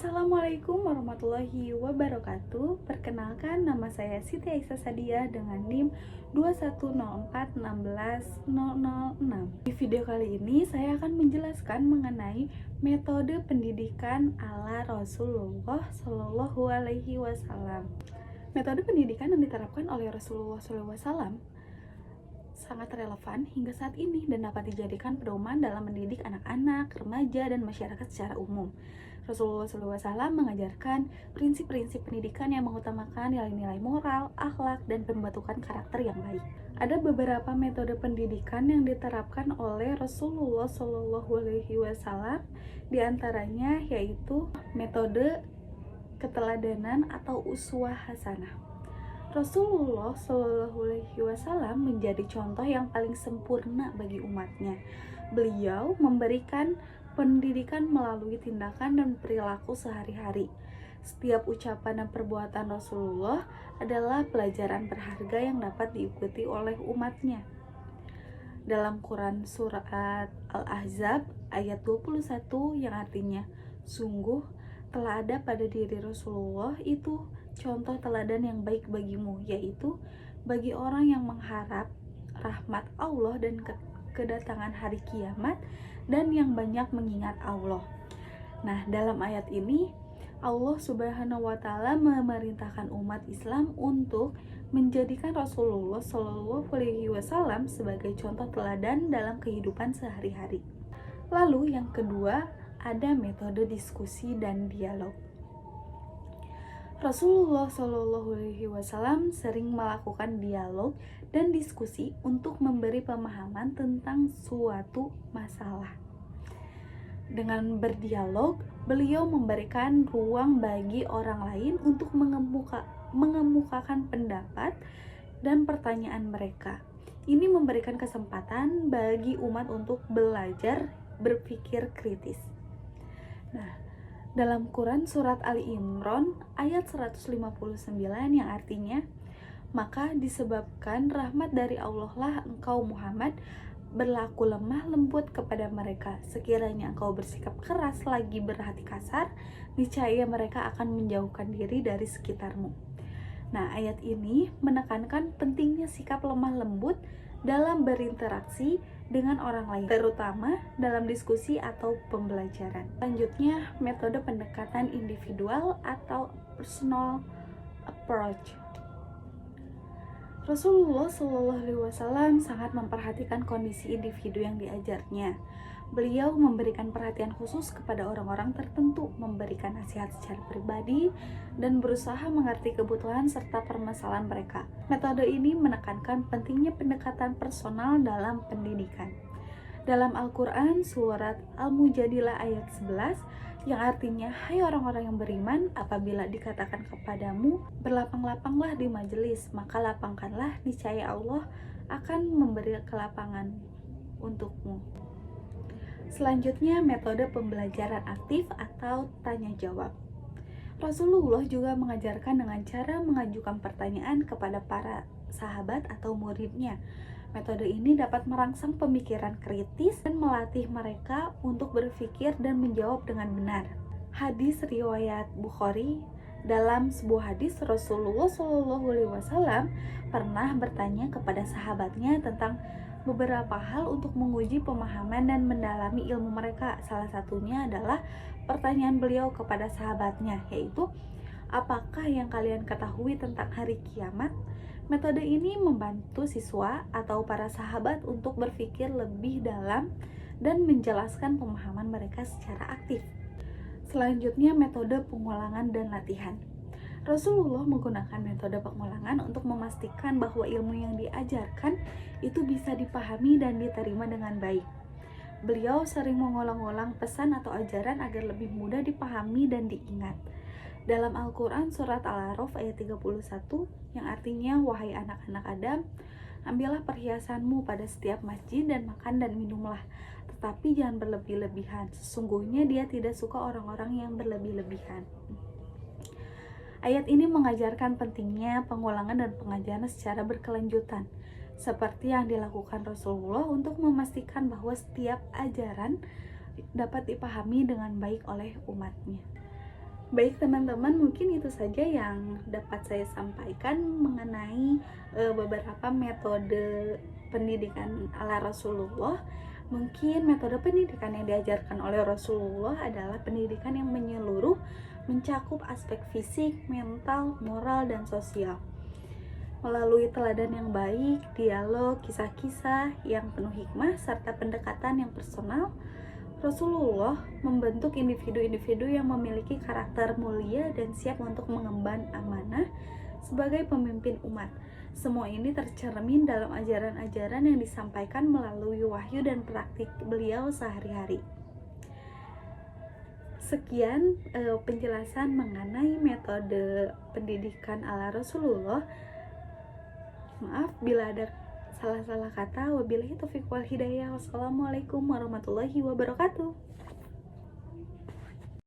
Assalamualaikum warahmatullahi wabarakatuh. Perkenalkan, nama saya Siti Aisyah Sadia dengan NIM 21041616006. Di video kali ini saya akan menjelaskan mengenai metode pendidikan ala Rasulullah Shallallahu Alaihi Wasallam. Metode pendidikan yang diterapkan oleh Rasulullah Shallallahu Alaihi Wasallam sangat relevan hingga saat ini dan dapat dijadikan pedoman dalam mendidik anak-anak, remaja, dan masyarakat secara umum. Rasulullah SAW mengajarkan prinsip-prinsip pendidikan yang mengutamakan nilai-nilai moral, akhlak, dan pembentukan karakter yang baik. Ada beberapa metode pendidikan yang diterapkan oleh Rasulullah SAW, diantaranya yaitu metode keteladanan atau uswah hasanah. Rasulullah Shallallahu Alaihi Wasallam menjadi contoh yang paling sempurna bagi umatnya. Beliau memberikan pendidikan melalui tindakan dan perilaku sehari-hari. Setiap ucapan dan perbuatan Rasulullah adalah pelajaran berharga yang dapat diikuti oleh umatnya. Dalam Quran Surat Al-Ahzab ayat 21 yang artinya, sungguh telah ada pada diri Rasulullah itu contoh teladan yang baik bagimu, yaitu bagi orang yang mengharap rahmat Allah dan kedatangan hari kiamat dan yang banyak mengingat Allah. Nah, dalam ayat ini Allah Subhanahu wa Ta'ala memerintahkan umat Islam untuk menjadikan Rasulullah Shallallahu Alaihi Wasallam sebagai contoh teladan dalam kehidupan sehari-hari. Lalu yang kedua, ada metode diskusi dan dialog. Rasulullah Shallallahu Alaihi Wasallam sering melakukan dialog dan diskusi untuk memberi pemahaman tentang suatu masalah. Dengan berdialog, beliau memberikan ruang bagi orang lain untuk mengemukakan pendapat dan pertanyaan mereka. Ini memberikan kesempatan bagi umat untuk belajar berpikir kritis. Nah, dalam Quran Surat Ali Imran ayat 159 yang artinya, maka disebabkan rahmat dari Allah lah engkau Muhammad berlaku lemah lembut kepada mereka. Sekiranya engkau bersikap keras lagi berhati kasar, niscaya mereka akan menjauhkan diri dari sekitarmu. Nah, ayat ini menekankan pentingnya sikap lemah lembut dalam berinteraksi dengan orang lain, terutama dalam diskusi atau pembelajaran. Selanjutnya, metode pendekatan individual atau personal approach. Rasulullah Shallallahu Alaihi Wasallam sangat memperhatikan kondisi individu yang diajarnya. Beliau memberikan perhatian khusus kepada orang-orang tertentu, memberikan nasihat secara pribadi, dan berusaha mengerti kebutuhan serta permasalahan mereka. Metode ini menekankan pentingnya pendekatan personal dalam pendidikan. Dalam Al-Quran, surat Al-Mujadilah ayat 11, yang artinya, hai orang-orang yang beriman, apabila dikatakan kepadamu, berlapang-lapanglah di majelis, maka lapangkanlah, niscaya Allah akan memberi kelapangan untukmu. Selanjutnya, metode pembelajaran aktif atau tanya jawab. Rasulullah juga mengajarkan dengan cara mengajukan pertanyaan kepada para sahabat atau muridnya. Metode ini dapat merangsang pemikiran kritis dan melatih mereka untuk berpikir dan menjawab dengan benar. Hadis riwayat Bukhari, dalam sebuah hadis Rasulullah Shallallahu Alaihi Wasallam pernah bertanya kepada sahabatnya tentang beberapa hal untuk menguji pemahaman dan mendalami ilmu mereka. Salah satunya adalah pertanyaan beliau kepada sahabatnya, yaitu, apakah yang kalian ketahui tentang hari kiamat? Metode ini membantu siswa atau para sahabat untuk berpikir lebih dalam dan menjelaskan pemahaman mereka secara aktif. Selanjutnya, metode pengulangan dan latihan. Rasulullah menggunakan metode pengulangan untuk memastikan bahwa ilmu yang diajarkan itu bisa dipahami dan diterima dengan baik. Beliau sering mengulang-ulang pesan atau ajaran agar lebih mudah dipahami dan diingat. Dalam Al-Quran Surat Al-A'raf ayat 31 yang artinya, wahai anak-anak Adam, ambillah perhiasanmu pada setiap masjid dan makan dan minumlah, tetapi jangan berlebih-lebihan. Sesungguhnya dia tidak suka orang-orang yang berlebih-lebihan. Ayat ini mengajarkan pentingnya pengulangan dan pengajaran secara berkelanjutan, seperti yang dilakukan Rasulullah untuk memastikan bahwa setiap ajaran dapat dipahami dengan baik oleh umatnya. Baik teman-teman, mungkin itu saja yang dapat saya sampaikan mengenai beberapa metode pendidikan ala Rasulullah. Mungkin metode pendidikan yang diajarkan oleh Rasulullah adalah pendidikan yang menyeluruh, mencakup aspek fisik, mental, moral, dan sosial. Melalui teladan yang baik, dialog, kisah-kisah yang penuh hikmah, serta pendekatan yang personal, Rasulullah membentuk individu-individu yang memiliki karakter mulia dan siap untuk mengemban amanah sebagai pemimpin umat. Semua ini tercermin dalam ajaran-ajaran yang disampaikan melalui wahyu dan praktik beliau sehari-hari. Sekian penjelasan mengenai metode pendidikan ala Rasulullah. Maaf bila ada salah-salah kata. Wabillahi taufiq wal hidayah. Wassalamualaikum warahmatullahi wabarakatuh.